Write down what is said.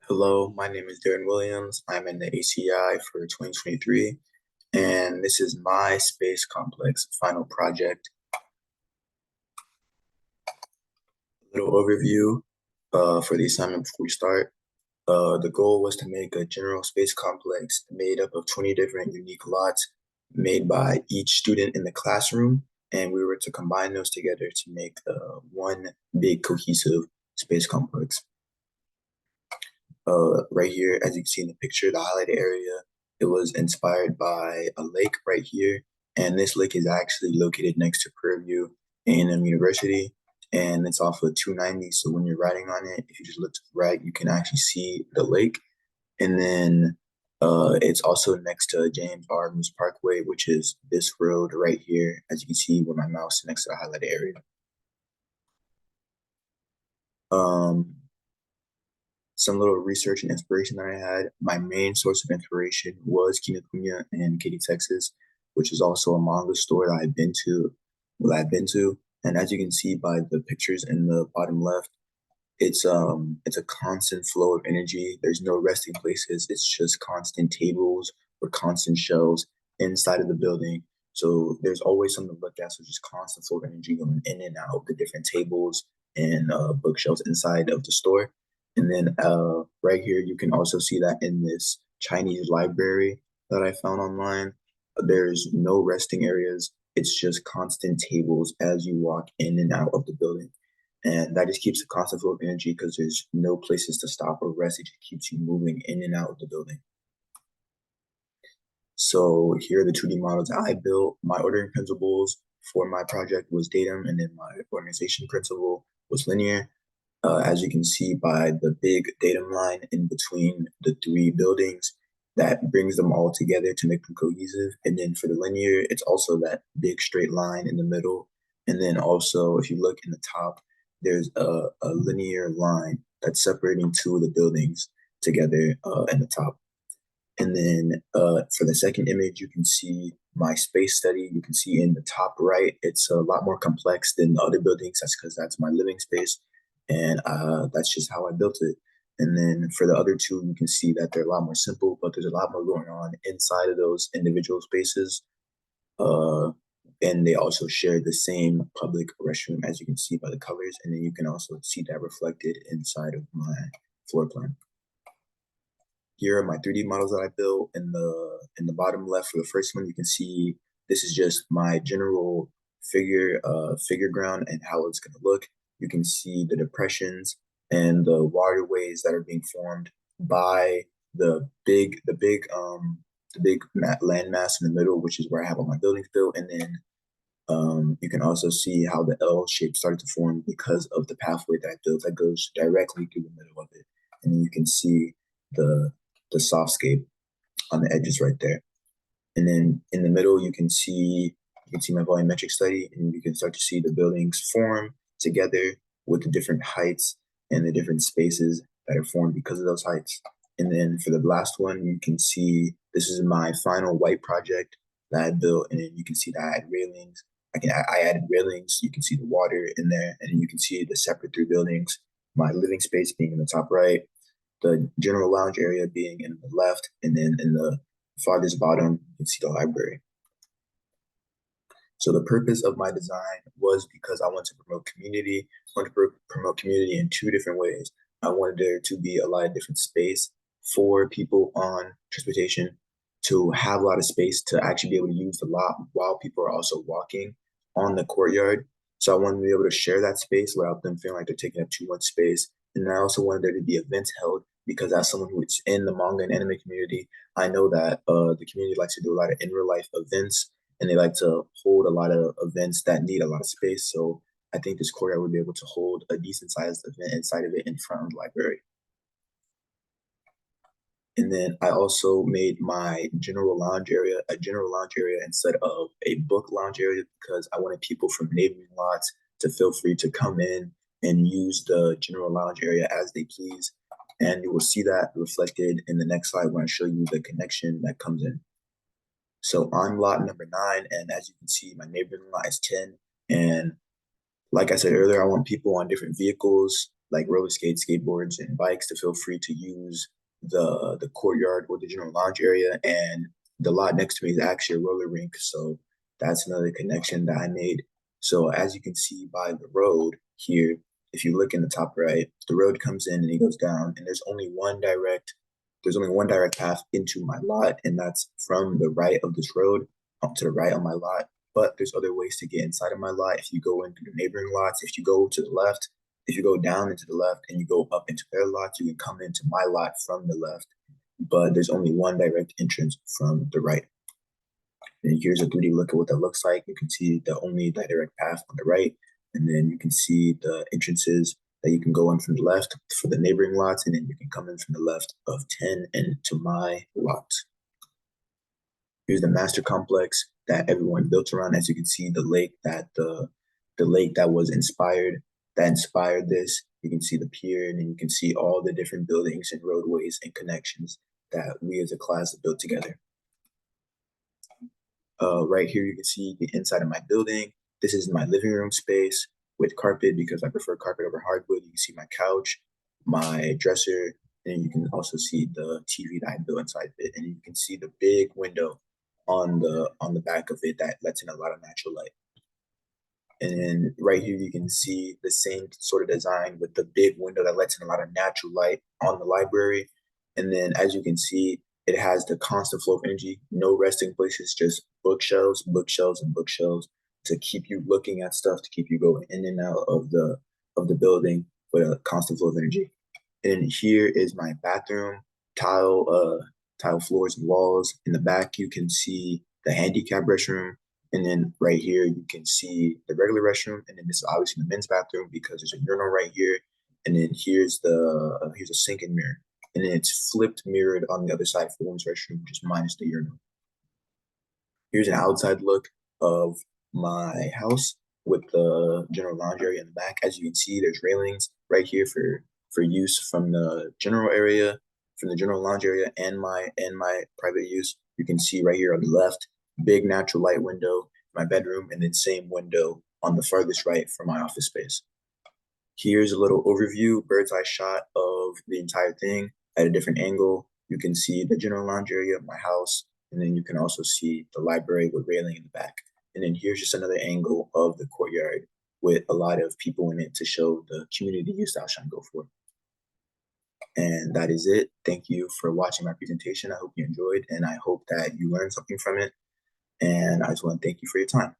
Hello, my name is Darren Williams. I'm in the ACI for 2023, and this is my space complex final project. A little overview for the assignment before we start. The goal was to make a general space complex made up of 20 different unique lots made by each student in the classroom, and we were to combine those together to make one big cohesive space complex. Right here, as you can see in the picture, the highlighted area, it was inspired by a lake right here. And this lake is actually located next to Prairie View A&M University. And it's off of 290. So when you're riding on it, if you just look to the right, you can actually see the lake. And then it's also next to James R. Moose Parkway, which is this road right here, as you can see with my mouse next to the highlighted area. Um, some little research and inspiration that I had. My main source of inspiration was Kinokuniya in Katy, Texas, which is also a manga store that I've been to. And as you can see by the pictures in the bottom left, it's a constant flow of energy. There's no resting places. It's just constant tables or constant shelves inside of the building. So there's always something to look at. So just constant flow of energy going in and out of the different tables and bookshelves inside of the store. And then right here, you can also see that in this Chinese library that I found online, there's no resting areas. It's just constant tables as you walk in and out of the building. And that just keeps a constant flow of energy because there's no places to stop or rest. It just keeps you moving in and out of the building. So here are the 2D models I built. My ordering principles for my project was datum, and then my organization principle was linear. As you can see by the big datum line in between the three buildings, that brings them all together to make them cohesive. And then for the linear, it's also that big straight line in the middle. And then also, if you look in the top, there's a linear line that's separating two of the buildings together in the top. And then for the second image, you can see my space study. You can see in the top right, it's a lot more complex than the other buildings. That's because that's my living space. And that's just how I built it. And then for the other two, you can see that they're a lot more simple, but there's a lot more going on inside of those individual spaces. Uh, and they also share the same public restroom, as you can see by the colors. And then you can also see that reflected inside of my floor plan. Here are my 3D models that I built. In the bottom left for the first one, you can see this is just my general figure ground and how it's gonna look. You can see the depressions and the waterways that are being formed by the big landmass in the middle, which is where I have all my buildings built. And then you can also see how the L shape started to form because of the pathway that I built that goes directly through the middle of it. And then you can see the the softscape on the edges right there. And then in the middle, you can see my volumetric study, and you can start to see the buildings form together with the different heights and the different spaces that are formed because of those heights. And then for the last one, you can see this is my final white project that I built, and then you can see that I had railings. I added railings. You can see the water in there, and then you can see the separate three buildings. My living space being in the top right, the general lounge area being in the left, and then in the farthest bottom, you can see the library. So the purpose of my design was because I want to promote community. I want to promote community in two different ways. I wanted there to be a lot of different space for people on transportation to have a lot of space to actually be able to use the lot while people are also walking on the courtyard. So I wanted to be able to share that space without them feeling like they're taking up too much space. And I also wanted there to be events held because as someone who's in the manga and anime community, I know that the community likes to do a lot of in real life events and they like to hold a lot of events that need a lot of space. So I think this courtyard would be able to hold a decent sized event inside of it in front of the library. And then I also made my general lounge area a general lounge area instead of a book lounge area because I wanted people from neighboring lots to feel free to come in and use the general lounge area as they please. And you will see that reflected in the next slide when I show you the connection that comes in. So I'm lot number 9, and as you can see, my neighboring lot is 10. And like I said earlier, I want people on different vehicles, like roller skates, skateboards, and bikes to feel free to use the courtyard or the general lounge area. And the lot next to me is actually a roller rink, so that's another connection that I made. So as you can see by the road here, if you look in the top right, the road comes in and it goes down, and there's only one direct path into my lot, and that's from the right of this road up to the right on my lot. But there's other ways to get inside of my lot. If you go into the neighboring lots, if you go to the left, if you go down into the left and you go up into their lots, you can come into my lot from the left. But there's only one direct entrance from the right. And here's a 3D look at what that looks like. You can see the only direct path on the right, and then you can see the entrances that you can go in from the left for the neighboring lots, and then you can come in from the left of 10 and to my lot. Here's the master complex that everyone built around. As you can see, the lake that was inspired this. You can see the pier, and then you can see all the different buildings and roadways and connections that we as a class built together. Right here, you can see the inside of my building. This is my living room space with carpet because I prefer carpet over hardwood. You can see my couch, my dresser, and you can also see the TV that I built inside of it. And you can see the big window on the back of it that lets in a lot of natural light. And then right here, you can see the same sort of design with the big window that lets in a lot of natural light on the library. And then as you can see, it has the constant flow of energy, no resting places, just bookshelves, bookshelves, and bookshelves to keep you looking at stuff, to keep you going in and out of the building with a constant flow of energy. And here is my bathroom, tile floors and walls. In the back, you can see the handicap restroom. And then right here, you can see the regular restroom. And then this is obviously the men's bathroom because there's a urinal right here. And then here's a sink and mirror. And then it's flipped mirrored on the other side for the women's restroom, just minus the urinal. Here's an outside look of my house with the general lounge area in the back. As you can see, there's railings right here for use from the general area, from the general lounge area and my private use. You can see right here on the left, big natural light window, my bedroom, and then same window on the farthest right for my office space. Here's a little overview, bird's eye shot of the entire thing at a different angle. You can see the general lounge area of my house, and then you can also see the library with railing in the back. And then here's just another angle of the courtyard with a lot of people in it to show the community use that I was trying to go for. And that is it. Thank you for watching my presentation. I hope you enjoyed, and I hope that you learned something from it. And I just want to thank you for your time.